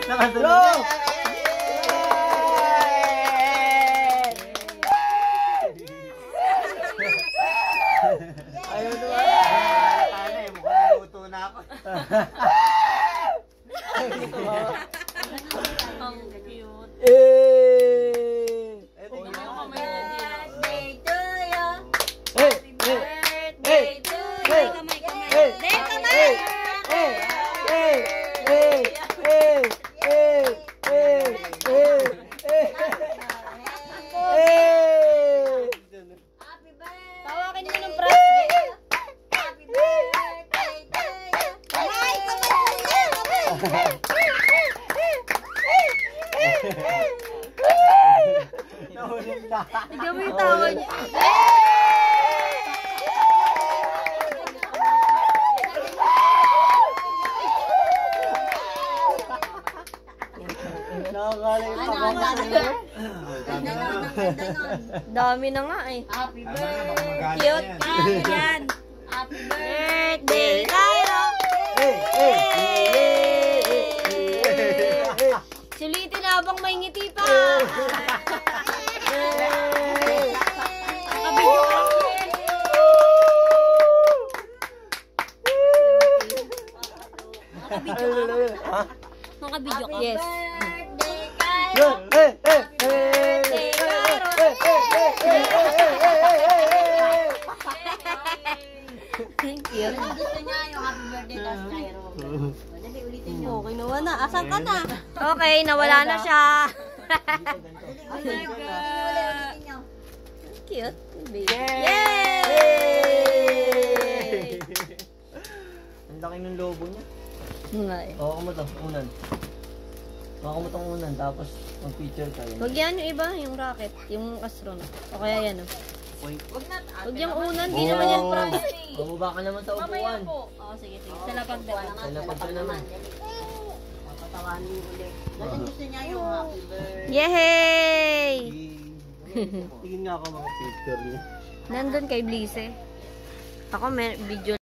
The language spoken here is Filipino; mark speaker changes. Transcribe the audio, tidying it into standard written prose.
Speaker 1: Nakasunod. Ayaw naman. Ano eh, mukhang luto na ako.
Speaker 2: Ang cute.
Speaker 1: Ito
Speaker 2: Yung
Speaker 1: na.
Speaker 2: kamay niya din.
Speaker 3: Birthday to you.
Speaker 1: Hey!
Speaker 3: Birthday to you.
Speaker 1: Hey!
Speaker 3: Kamay, kamay.
Speaker 1: Hey!
Speaker 3: Hey, kamay.
Speaker 1: Hey! Hey! Hey! Hey! Hey! Hey! Hey! Hey! Hey!
Speaker 3: Happy birthday.
Speaker 2: Tawakin mo ng prize.
Speaker 3: Happy birthday to you. Kamay, kamay.
Speaker 1: Nahulog na.
Speaker 2: Tignan mo yung tawa niya.
Speaker 1: Nakakalayo pa
Speaker 3: Ano,
Speaker 1: ka.
Speaker 3: Ganda nun, ang ganda nun.
Speaker 2: Dami na nga eh.
Speaker 3: Happy birthday.
Speaker 2: Cute. Yan.
Speaker 3: Happy birthday tayo.
Speaker 1: Hey! Hey! Hey!
Speaker 2: Sulitin na habang may ngiti pa. Nakabidyo ka.
Speaker 1: Ha?
Speaker 2: Nakabidyo ka.
Speaker 3: Happy
Speaker 2: Yes.
Speaker 3: birthday tayo.
Speaker 1: Hey! Hey! Hey!
Speaker 2: Thank you.
Speaker 3: Ano gusto niya yung happy birthday tas Cairo? Dali, ulitin niyo.
Speaker 2: Okay, nawa na. Asan ka na? Okay, nawala na siya.
Speaker 3: Ulitin niyo.
Speaker 2: Cute. Baby.
Speaker 1: Yay! Ang laki ng lobo niya.
Speaker 2: Nga eh.
Speaker 1: Hawakan mo to, unan. Hawakan mo tong unan, tapos mag-picture tayo.
Speaker 2: Huwag yan yung iba, yung rocket, yung astronaut. O kaya yan o. Huwag yung unan, di naman yan prize.
Speaker 1: Bababa ka naman sa upuan.
Speaker 2: Oo, sige, sige. Sa lapag naman.
Speaker 1: Salapag ka naman.
Speaker 3: Papatawanin niyo ulit. Kasi gusto niya yung happy birthday.
Speaker 2: Yay!
Speaker 1: Tingin nga ako mga picture niya.
Speaker 2: Nandun kay Blize. Ako may video